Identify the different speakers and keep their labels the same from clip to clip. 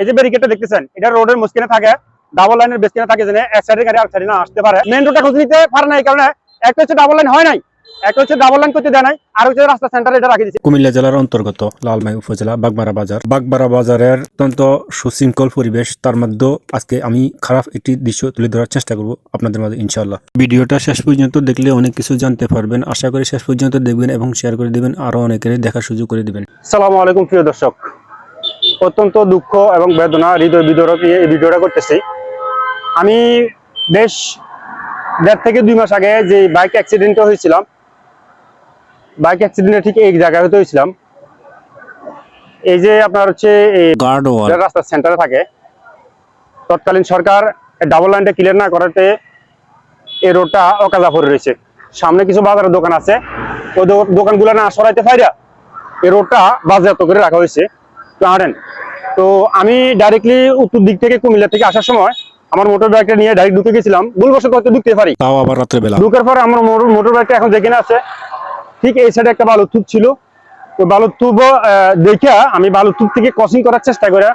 Speaker 1: এই যে ব্যারিকেডটা দেখতেছেন, এটা রোডের মাঝখানে থাকে, ডাবল লাইনের বেসখানে থাকে, যেন এক সাইডের গাড়ি আরেক সাইডে না আসতে পারে। মেইন রোডটা খুঁজে নিতে পারে না, এই কারণে একটা হচ্ছে ডাবল লাইন হয় নাই, একটা হচ্ছে ডাবল লাইন করতে দেয় নাই, আর হচ্ছে রাস্তা সেন্টারে এটা রাখি দিচ্ছে।
Speaker 2: কুমিল্লা জেলার অন্তর্গত লালমাই উপজেলা বাগমারা বাজারের অত্যন্ত সুশৃঙ্খল পরিবেশ, তার মধ্যে আজকে আমি খারাপ একটি দৃশ্য তুলে ধরার চেষ্টা করব আপনাদের মাঝে ইনশাআল্লাহ। ভিডিওটা শেষ পর্যন্ত দেখলে অনেক কিছু জানতে পারবেন। আশা করি শেষ পর্যন্ত দেখবেন এবং শেয়ার করে দিবেন, আরো অনেকের দেখার সুযোগ করে দিবেন।
Speaker 1: আসসালামু আলাইকুম প্রিয় দর্শক, অত্যন্ত দুঃখ এবং বেদনা হৃদয় বিদরক নিয়ে এই ভিডিওটা করতেছি। আমি বেশ 1.5 থেকে 2 মাস আগে যে বাইক অ্যাক্সিডেন্টটা হয়েছিলাম, বাইক অ্যাক্সিডেন্টে ঠিক এই জায়গায় হয়েছিলাম। এই যে আপনার হচ্ছে রাস্তার সেন্টারে থাকে, তৎকালীন সরকার ডাবল লাইনটা ক্লিয়ার না করাতে এই রোডটা অকাজা পড়ে রয়েছে। সামনে কিছু বাজারের দোকান আছে, ওই দোকানগুলো না সরাইতে পাইরা এই রোডটা বাজেয়াপ্ত করে রাখা হয়েছে। তো আমি ডাইরেক্টলি উত্তর দিক থেকে কুমিল্লা থেকে আসার সময় আমার মোটর বাইকটা নিয়ে ডাইরেক্ট ঢুকে গেছিলাম। ভুলবশত হয়তো ঢুকতে পারি,
Speaker 2: তাও আবার রাত্রেবেলা।
Speaker 1: ঢুকার পরে আমার মোটর বাইকটা এখন যেখানে আছে ঠিক এই সাইডে একটা বালুর থুপ ছিল। তো বালুর থুপ দেখে আমি বালুর থুপ থেকে ক্রসিং করার চেষ্টা করে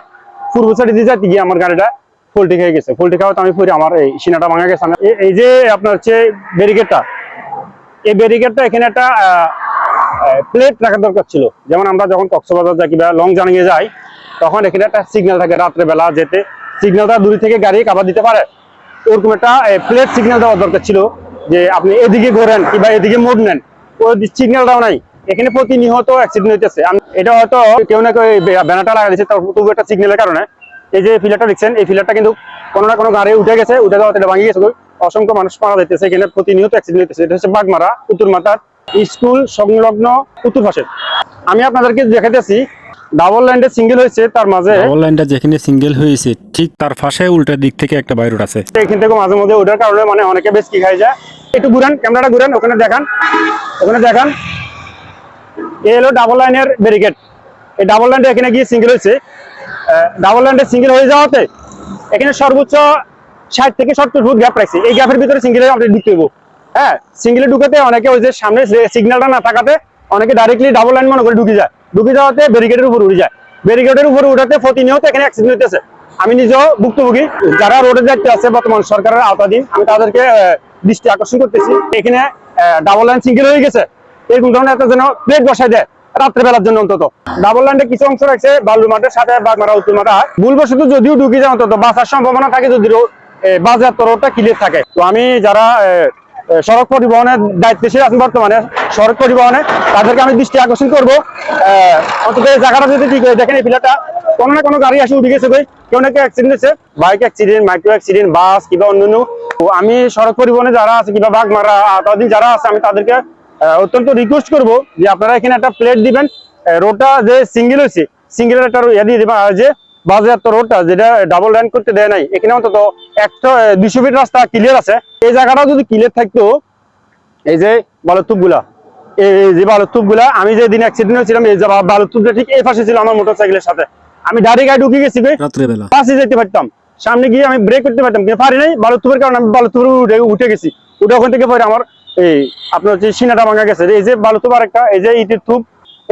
Speaker 1: পূর্ব সাইডে দিয়ে যাইতে গিয়ে আমার গাড়িটা ফল্টি খেয়ে গেছে। ফল্টি খাওয়াতে আমি পরে আমার এই সিনাটা ভাঙা গেছে। এই যে আপনার হচ্ছে ব্যারিকেডটা, এই ব্যারিকেডটা এখানে একটা প্লেট রাখার দরকার ছিল। যেমন আমরা যখন কক্সবাজার যাই কিংবা লং জার্নিতে যাই, তখন এখানে একটা সিগন্যাল থাকে রাত্রেবেলা, যেতে সিগন্যালটা দূর থেকে গাড়ি কাভার দিতে পারে, ওরকম একটা প্লেট সিগন্যাল দেওয়ার দরকার ছিল যে আপনি এদিকে ঘোরেন কিংবা এদিকে মোড় নেন। ওই সিগন্যালটাও নাই, এখানে প্রতিনিয়ত অ্যাক্সিডেন্ট হইতেছে। এটা হয়তো কেউ না কেউ ব্যানারটা লাগা দিচ্ছে, তবু একটা সিগন্যালের কারণে। এই যে ফিলারটা দেখছেন, এই ফিলারটা কিন্তু কোনো না কোনো গাড়ি উঠে গেছে, উঠে যাওয়া এটা ভাঙি গেছে, অসংখ্য মানুষ মারা যাইতেছে, এখানে প্রতিনিয়ত অ্যাক্সিডেন্ট হইতেছে। এটা হচ্ছে বাগমারা উত্তর মাতার স্কুল সংলগ্ন উত্তর পাশে। আমি আপনাদেরকে দেখাইতেছি ডাবল লাইনটা সিঙ্গেল হয়েছে, তার মাঝে
Speaker 2: ডাবল লাইনটা যেখানে সিঙ্গেল হয়েছে ঠিক তার পাশে উল্টা দিক থেকে একটা বাইর রোড আছে।
Speaker 1: এখান থেকে মাঝে মধ্যে ওটার কারণে মানে অনেকে বেশ কি খাই যায়। একটু ঘুরান, ক্যামেরাটা ঘুরান, ওখানে দেখান, ওখানে দেখান। এই হলো ডাবল লাইনের ব্যারিকেড। এই ডাবল লাইনটা এখানে গিয়ে সিঙ্গেল হয়েছে। ডাবল লাইনটা সিঙ্গেল হয়ে যাওয়াতে এখানে সর্বোচ্চ 60 থেকে 70 ফুট গ্যাপ রাখছে। এই গ্যাপের ভিতরে সিঙ্গেলে আপনি ঢুকতে হবো। হ্যাঁ, সিঙ্গেলে ঢুকাতে অনেকে ওই যে সামনে সিগন্যালটা না থাকাতে অনেকে ডাইরেক্টলি ডাবল লাইন মনে করে ঢুকে যায়, ঢুকে যাওয়াতে ব্যারিকেডের উপর উঠে যায়। ব্যারিকেডের উপরে উঠাতে প্রতিনিয়ত এখানে অ্যাক্সিডেন্ট হইতেছে। আমি নিজেও ভুক্তভোগী। যারা রোডে দায়িত্বে আছে বর্তমান সরকারের আওতাধীন, আমি তাদেরকে দৃষ্টি আকর্ষণ করতেছি। এখানে ডাবল লাইন সিঙ্গেল হয়ে গেছে, এরকম ধরনের একটা যেন প্লেট বসায় দেয় রাত্রেবেলার জন্য। অন্তত ডাবল লাইনটা কিছু অংশ রাখছে বালুর মাঠের সাথে বাগমারা উত্তর মাঠা। ভুলবশত যদিও ঢুকে যায়, অন্তত বাঁচার সম্ভাবনা থাকে যদি বাজার রোডটা ক্লিয়ার থাকে। তো আমি যারা সড়ক পরিবহনের দায়িত্বশীল আছেন বর্তমানে সড়ক পরিবহনে, তাদেরকে আমি দৃষ্টি আকর্ষণ করবো, অন্তত এই জায়গাটা যদি ঠিক হয়। দেখেন এই ফিলারটা কোনো না কোনো গাড়ি আসে উঠে গেছে, কেউ না কেউ অ্যাক্সিডেন্ট হয়েছে, বাইক অ্যাক্সিডেন্ট, মাইক্রো অ্যাক্সিডেন্ট, বাস কিংবা অন্যান্য। আমি সড়ক পরিবহনে যারা আছে কিংবা বাগমারা আওতাধীন যারা আছে, আমি তাদেরকে অত্যন্ত রিকোয়েস্ট করবো যে আপনারা এখানে একটা প্লেট দিবেন। রোডটা যে সিঙ্গেল হয়েছে, সিঙ্গেলের একটা দিয়ে দিবেন। আর যে বাজেয়াপ্ত রোডটা যেটা ডাবল লাইন করতে দেয় নাই, এখানে অন্তত 200 ফিট রাস্তা ক্লিয়ার আছে। এই জায়গাটা যদি ক্লিয়ার থাকতো, এই যে বালুর গুলা, এই যে বালুর গুলা, আমি যে দিন অ্যাক্সিডেন্ট হয়েছিলাম, এই যে বালুর ঠিক এই পাশে ছিল আমার মোটরসাইকেলের সাথে। আমি ডাইরেক্ট গাড়ি ঢুকে গেছি, রাত্রেবেলা পাশে যেতে পারতাম, সামনে গিয়ে আমি ব্রেক করতে পারতাম, কিন্তু পারি নাই বালুর কারণে। আমি বালুর উঠে গেছি, উঠে ওখান থেকে পরে আমার এই আপনার হচ্ছে সিনাটা ভাঙা গেছে। এই যে বালুর আরেকটা, এই যে ইটের থুপ,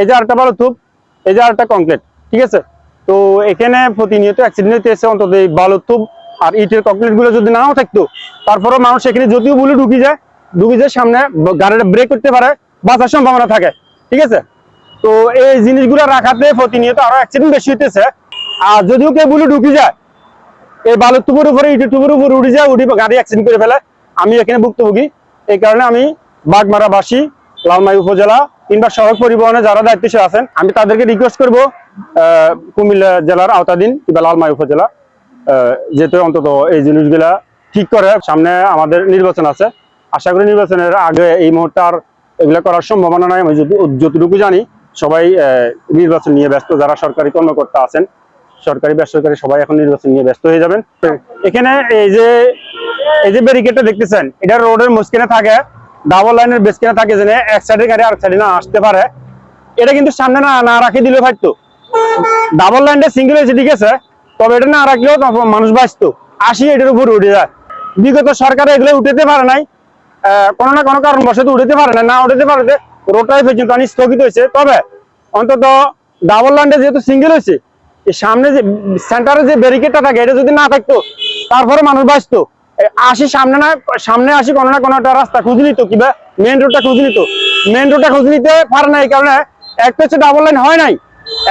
Speaker 1: এই যে আরেকটা বালুর, এই যে আরেকটা কংক্রিট, ঠিক আছে। তো এখানে প্রতিনিয়ত অ্যাক্সিডেন্ট হইতেছে। অন্তত এই বালুর আর ইটের কংক্রিট গুলো যদি নাও থাকতো, তারপরেও মানুষ এখানে যদিও বলে ঢুকে যায় সামনে গাড়িটা ব্রেক করতে পারে, বাঁচার সম্ভাবনা থাকে, ঠিক আছে। তো এই জিনিসগুলো রাখাতে প্রতিনিয়ত আরো অ্যাক্সিডেন্ট বেশি হইতেছে। আর যদিও কেউ বলে ঢুকে যায়, এই বালুর তুপের উপরে ইটের তুপের উপরে উঠে যায়, উঠে গাড়ি অ্যাক্সিডেন্ট করে ফেলে। আমি এখানে ভুক্তভোগী। এই কারণে আমি বাগমারাবাসী, লালমাই উপজেলা কিংবা সড়ক পরিবহনে যারা দায়িত্বশীল আছেন, আমি তাদেরকে রিকোয়েস্ট করবো কুমিল্লা জেলার আওতাধীন কিংবা লালমাই উপজেলা যেহেতু অন্তত এই জিনিসগুলা ঠিক করে। সামনে আমাদের নির্বাচন আছে, আশা করি নির্বাচনের আগে এই মুহূর্তে আর এগুলা করার সম্ভাবনা নাই। আমি যতটুকু জানি সবাই নির্বাচন নিয়ে ব্যস্ত। যারা সরকারি কর্মকর্তা আছেন, সরকারি বেসরকারি, সবাই এখন নির্বাচন নিয়ে ব্যস্ত হয়ে যাবেন। এখানে এই যে ব্যারিকেডটা দেখতেছেন, এটা রোডের মাঝখানে থাকে, ডাবল লাইনের বেসখানে থাকে, যেন এক সাইডের গাড়ি আরেক সাইডে না আসতে পারে। এটা কিন্তু সামনে না রাখে দিলে পারতো। ডাবল লাইনটা সিঙ্গেল হয়েছে, ঠিক আছে, তবে এটা না রাখলেও মানুষ বাঁচতো। এটার উপর উঠে যায়। বিগত সরকার এগুলো উঠতে পারে নাই, কোনো না কোনো কারণবশত উঠতে পারে না উঠতে পারে, রোডটাই পর্যন্ত স্থগিত হয়েছে। তবে অন্তত ডাবল লাইনটা যেহেতু সিঙ্গেল হয়েছে, এই সামনে যে সেন্টারে যে ব্যারিকেডটা থাকে এটা যদি না থাকতো তারপরে মানুষ বাঁচতো। আসি সামনে আসি কোনো না কোনো একটা রাস্তা খুঁজে নিত, কিংবা মেন রোডটা খুঁজে নিত। মেন রোডটা খুঁজে নিতে পারে না, এই কারণে একটা হচ্ছে ডাবল লাইন হয় নাই,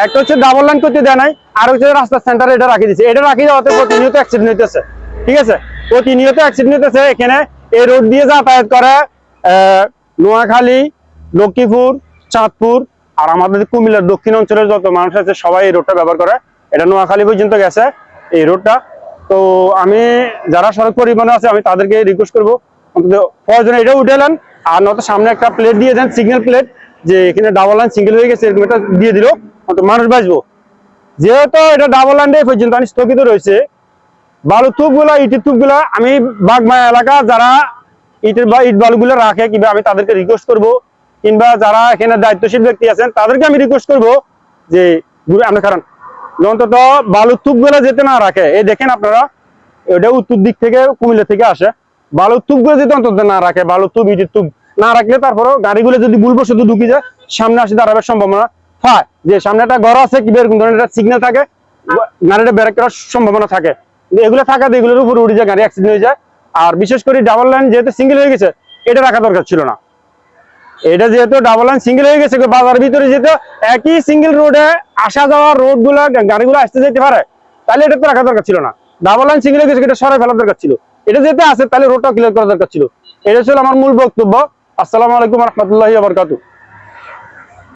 Speaker 1: একটা হচ্ছে ডাবল লাইন করতে দেয় নাই, আর হচ্ছে রাস্তার সেন্টারে এটা রাখি দিচ্ছে। এটা রাখি যাওয়াতে প্রতিনিয়ত অ্যাক্সিডেন্ট হইতেছে, ঠিক আছে, প্রতিনিয়ত অ্যাক্সিডেন্ট হইতেছে। এখানে এই রোড দিয়ে যাতায়াত করে নোয়াখালী, লক্ষ্মীপুর, চাঁদপুর আর আমাদের কুমিল্লার দক্ষিণ অঞ্চলের যত মানুষ আছে সবাই এই রোডটা ব্যবহার করে। এটা নোয়াখালী পর্যন্ত গেছে এই রোডটা। তো আমি যারা সড়ক পরিবহনে আছে আমি তাদেরকে রিকোয়েস্ট করবো অন্তত প্রয়োজনে এটা উঠে এলেন, আর নয়তো সামনে একটা প্লেট দিয়ে দেন, সিগন্যাল প্লেট, যে এখানে ডাবল লাইন সিঙ্গেল হয়ে গেছে, এরকম একটা দিয়ে দিল, অন্তত মানুষ বাঁচবো। যেহেতু এটা ডাবল লাইন এই পর্যন্ত স্থগিত রয়েছে, বালুর থুপগুলা, ইটের থুপগুলা, আমি বাগমারা এলাকা যারা ইটের বা ইট বালুগুলো রাখে কিংবা আমি তাদেরকে রিকোয়েস্ট করবো, কিংবা যারা এখানে দায়িত্বশীল ব্যক্তি আছেন তাদেরকে আমি রিকোয়েস্ট করবো যে আমরা কারণ অন্তত বালুর থুপগুলো যেতে না রাখে। এই দেখেন আপনারা, এটা উত্তর দিক থেকে কুমিল্লা থেকে আসে, বালুর থুপগুলো যেতে অন্তত না রাখে, বালুর থুপ ইটের থুপ না রাখলে তারপরও গাড়িগুলো যদি ভুলবশত ঢুকে যায় সামনে আসে দাঁড়াবার সম্ভাবনা হয়, যে সামনে একটা ঘর আছে কিংবা এরকম ধরনের একটা সিগন্যাল থাকে, গাড়িটা ব্রেক করার সম্ভাবনা থাকে। এগুলো থাকাতে এগুলোর উপর উঠে যায়, গাড়ি অ্যাক্সিডেন্ট হয়ে যায়। আর বিশেষ করে ডাবল লাইন যেহেতু সিঙ্গেল হয়ে গেছে, এটা রাখা দরকার ছিল না। এটা যেহেতু ডাবল লাইন সিঙ্গেল হয়ে গেছে, বাজার ভিতরে যেহেতু একই সিঙ্গেল রোডে আসা যাওয়া রোড গুলা গাড়িগুলো আসতে যেতে পারে, তাহলে এটা তো রাখা দরকার ছিল না। ডাবল লাইন সিঙ্গেল হয়ে গেছে, এটা সরাই ফেলার দরকার ছিল। এটা যেতে আছে তাহলে রোডটা ক্লিয়ার করা দরকার ছিল। এটা ছিল আমার মূল বক্তব্য। আসসালামু আলাইকুম রহমতুল্লাহি ওয়া বারাকাতুহু।